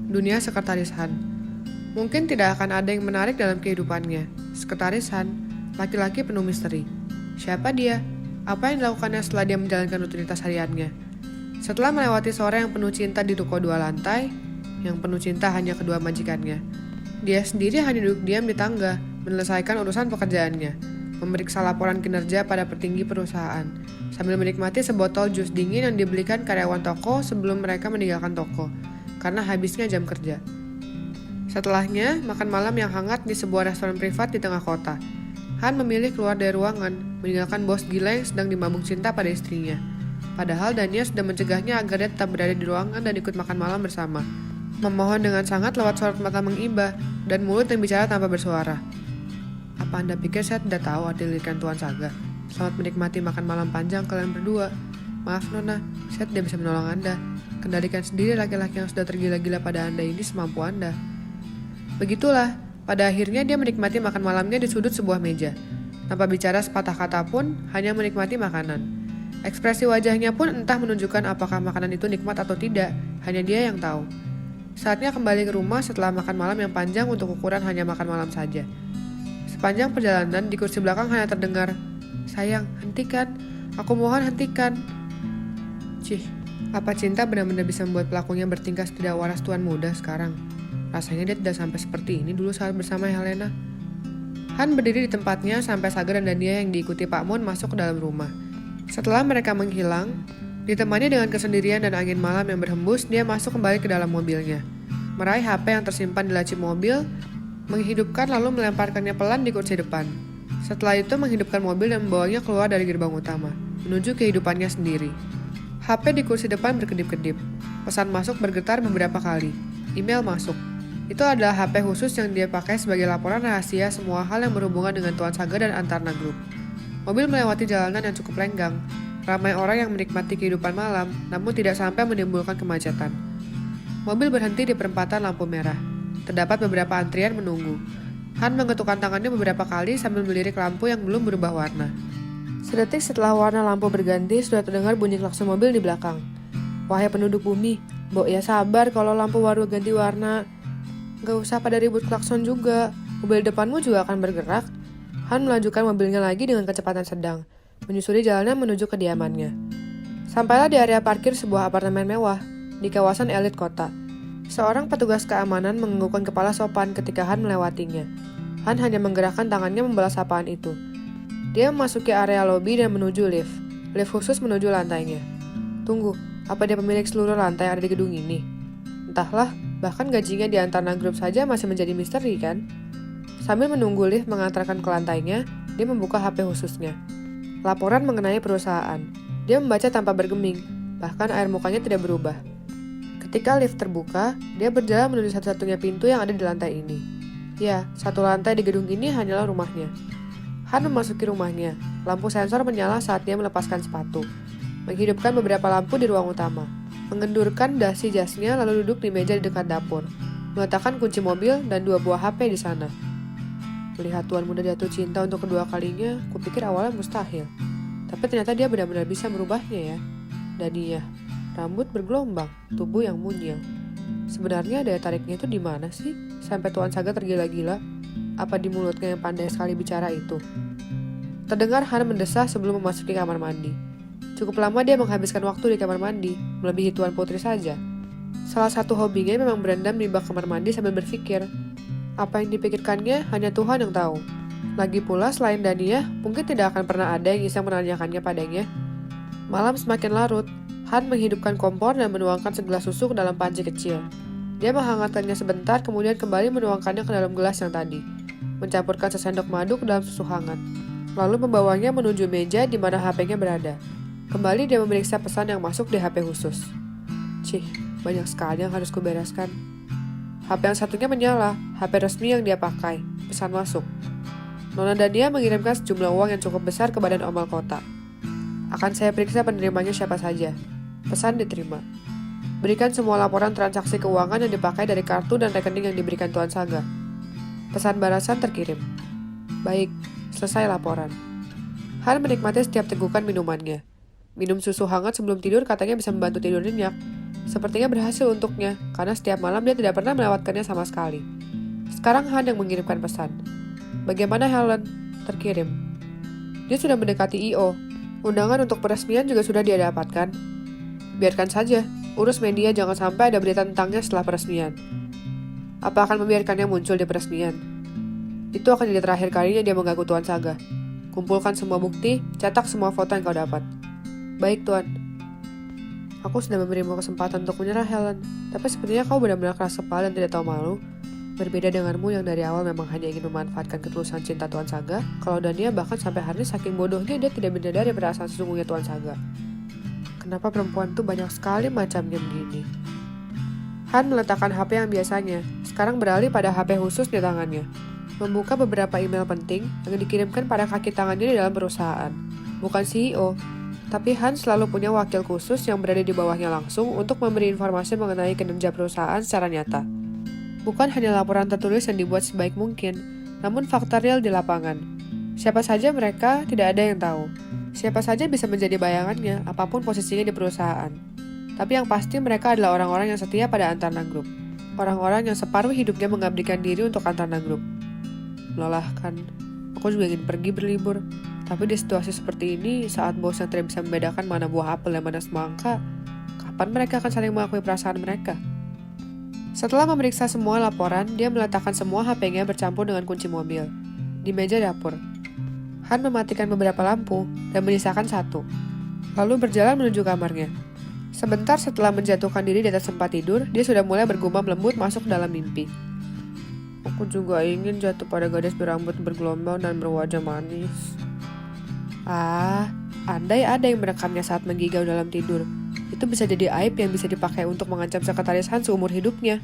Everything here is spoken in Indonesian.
Dunia Sekretaris Han. Mungkin tidak akan ada yang menarik dalam kehidupannya. Sekretaris Han, laki-laki penuh misteri. Siapa dia? Apa yang dilakukannya setelah dia menjalankan rutinitas hariannya? Setelah melewati sore yang penuh cinta di ruko 2 lantai, yang penuh cinta hanya kedua majikannya, dia sendiri hanya duduk diam di tangga, menyelesaikan urusan pekerjaannya, memeriksa laporan kinerja pada petinggi perusahaan, sambil menikmati sebotol jus dingin yang dibelikan karyawan toko sebelum mereka meninggalkan toko, karena habisnya jam kerja. Setelahnya, makan malam yang hangat di sebuah restoran privat di tengah kota. Han memilih keluar dari ruangan, meninggalkan bos gila yang sedang dimabuk cinta pada istrinya. Padahal Dania sudah mencegahnya agar dia tetap berada di ruangan dan ikut makan malam bersama. Memohon dengan sangat lewat sorot mata mengiba dan mulut yang bicara tanpa bersuara. Apa Anda pikir saya tidak tahu arti lirikan Tuan Saga? Selamat menikmati makan malam panjang kalian berdua. Maaf Nona, saya tidak bisa menolong Anda. Kendalikan sendiri laki-laki yang sudah tergila-gila pada Anda ini semampu Anda. Begitulah, pada akhirnya dia menikmati makan malamnya di sudut sebuah meja. Tanpa bicara sepatah kata pun, hanya menikmati makanan. Ekspresi wajahnya pun entah menunjukkan apakah makanan itu nikmat atau tidak, hanya dia yang tahu. Saatnya kembali ke rumah setelah makan malam yang panjang untuk ukuran hanya makan malam saja. Sepanjang perjalanan di kursi belakang hanya terdengar, "Sayang, hentikan. Aku mohon hentikan." Cih, apa cinta benar-benar bisa membuat pelakunya bertingkah tidak waras tuan muda sekarang? Rasanya dia tidak sampai seperti ini dulu saat bersama Helena. Han berdiri di tempatnya sampai Saga dan Dania yang diikuti Pak Mon masuk ke dalam rumah. Setelah mereka menghilang, ditemani dengan kesendirian dan angin malam yang berhembus, dia masuk kembali ke dalam mobilnya. Meraih HP yang tersimpan di laci mobil, menghidupkan lalu melemparkannya pelan di kursi depan. Setelah itu menghidupkan mobil dan membawanya keluar dari gerbang utama, menuju kehidupannya sendiri. HP di kursi depan berkedip-kedip. Pesan masuk bergetar beberapa kali. Email masuk. Itu adalah HP khusus yang dia pakai sebagai laporan rahasia semua hal yang berhubungan dengan Tuan Saga dan Antarna Group. Mobil melewati jalanan yang cukup lenggang. Ramai orang yang menikmati kehidupan malam, namun tidak sampai menimbulkan kemacetan. Mobil berhenti di perempatan lampu merah. Terdapat beberapa antrian menunggu. Han mengetukkan tangannya beberapa kali sambil melirik lampu yang belum berubah warna. Sedetik setelah warna lampu berganti, sudah terdengar bunyi klakson mobil di belakang. Wahai penduduk bumi, Mbok ya sabar kalau lampu baru ganti warna. Gak usah pada ribut klakson juga, mobil depanmu juga akan bergerak. Han melanjutkan mobilnya lagi dengan kecepatan sedang, menyusuri jalannya menuju kediamannya. Sampailah di area parkir sebuah apartemen mewah, di kawasan elit kota. Seorang petugas keamanan menganggukkan kepala sopan ketika Han melewatinya. Han hanya menggerakkan tangannya membalas sapaan itu. Dia memasuki area lobi dan menuju lift khusus menuju lantainya. Tunggu, apa dia pemilik seluruh lantai yang ada di gedung ini? Entahlah, bahkan gajinya di Antarna Group saja masih menjadi misteri kan? Sambil menunggu lift mengantarkan ke lantainya, dia membuka HP khususnya. Laporan mengenai perusahaan. Dia membaca tanpa bergeming, bahkan air mukanya tidak berubah. Ketika lift terbuka, dia berjalan menuju satu-satunya pintu yang ada di lantai ini. Ya, satu lantai di gedung ini hanyalah rumahnya. Han memasuki rumahnya. Lampu sensor menyala saat dia melepaskan sepatu. Menghidupkan beberapa lampu di ruang utama. Mengendurkan dasi jasnya lalu duduk di meja di dekat dapur. Meletakkan kunci mobil dan 2 buah HP di sana. Melihat tuan muda jatuh cinta untuk kedua kalinya, kupikir awalnya mustahil. Tapi ternyata dia benar-benar bisa merubahnya ya. Dania, rambut bergelombang, tubuh yang mungil. Sebenarnya daya tariknya itu di mana sih? Sampai Tuan Saga tergila-gila. Apa di mulutnya yang pandai sekali bicara itu? Terdengar Han mendesah sebelum memasuki kamar mandi. Cukup lama dia menghabiskan waktu di kamar mandi, melebihi Tuan Putri saja. Salah satu hobinya memang berendam di bak kamar mandi sambil berpikir. Apa yang dipikirkannya hanya Tuhan yang tahu. Lagi pula selain Dania, mungkin tidak akan pernah ada yang bisa menanyakannya padanya. Malam semakin larut, Han menghidupkan kompor dan menuangkan segelas susu ke dalam panci kecil. Dia menghangatkannya sebentar kemudian kembali menuangkannya ke dalam gelas yang tadi. Mencampurkan sesendok madu ke dalam susu hangat. Lalu membawanya menuju meja di mana HP-nya berada. Kembali dia memeriksa pesan yang masuk di HP khusus. Cih, banyak sekali yang harus kubereskan. HP yang satunya menyala, HP resmi yang dia pakai. Pesan masuk. Nona Dania mengirimkan sejumlah uang yang cukup besar ke badan omal kota. Akan saya periksa penerimanya siapa saja. Pesan diterima. Berikan semua laporan transaksi keuangan yang dipakai dari kartu dan rekening yang diberikan Tuan Saga. Pesan balasan terkirim. Baik, selesai laporan. Han menikmati setiap tegukan minumannya. Minum susu hangat sebelum tidur katanya bisa membantu tidur nyenyak. Sepertinya berhasil untuknya, karena setiap malam dia tidak pernah melewatkannya sama sekali. Sekarang Han yang mengirimkan pesan. Bagaimana Helen? Terkirim. Dia sudah mendekati I.O. Undangan untuk peresmian juga sudah dia dapatkan. Biarkan saja, urus media jangan sampai ada berita tentangnya setelah peresmian. Apa akan membiarkannya muncul di peresmian? Itu akan jadi terakhir kalinya dia mengganggu Tuan Saga. Kumpulkan semua bukti, cetak semua foto yang kau dapat. Baik, Tuan. Aku sudah memberimu kesempatan untuk menyerah, Helen. Tapi sepertinya kau benar-benar keras kepala dan tidak tahu malu. Berbeda denganmu yang dari awal memang hanya ingin memanfaatkan ketulusan cinta Tuan Saga, kalau Dania bahkan sampai hari ini saking bodohnya dia tidak menyadari perasaan sesungguhnya Tuan Saga. Kenapa perempuan tuh banyak sekali macamnya begini? Han meletakkan HP yang biasanya, sekarang beralih pada HP khusus di tangannya. Membuka beberapa email penting yang dikirimkan pada kaki tangannya di dalam perusahaan. Bukan CEO, tapi Han selalu punya wakil khusus yang berada di bawahnya langsung untuk memberi informasi mengenai kinerja perusahaan secara nyata. Bukan hanya laporan tertulis yang dibuat sebaik mungkin, namun fakta real di lapangan. Siapa saja mereka, tidak ada yang tahu. Siapa saja bisa menjadi bayangannya, apapun posisinya di perusahaan. Tapi yang pasti mereka adalah orang-orang yang setia pada Antara Group. Orang-orang yang separuh hidupnya mengabdikan diri untuk Antara Group. Melelahkan. Aku juga ingin pergi berlibur. Tapi di situasi seperti ini, saat bos yang tidak bisa membedakan mana buah apel dan mana semangka, kapan mereka akan saling mengakui perasaan mereka? Setelah memeriksa semua laporan, dia meletakkan semua HP-nya bercampur dengan kunci mobil di meja dapur. Han mematikan beberapa lampu dan menyisakan satu, lalu berjalan menuju kamarnya. Sebentar setelah menjatuhkan diri di atas tempat tidur, dia sudah mulai bergumam lembut masuk dalam mimpi. Aku juga ingin jatuh pada gadis berambut bergelombang dan berwajah manis. Andai ada yang merekamnya saat menggigau dalam tidur. Itu bisa jadi aib yang bisa dipakai untuk mengancam sekretaris Han seumur hidupnya.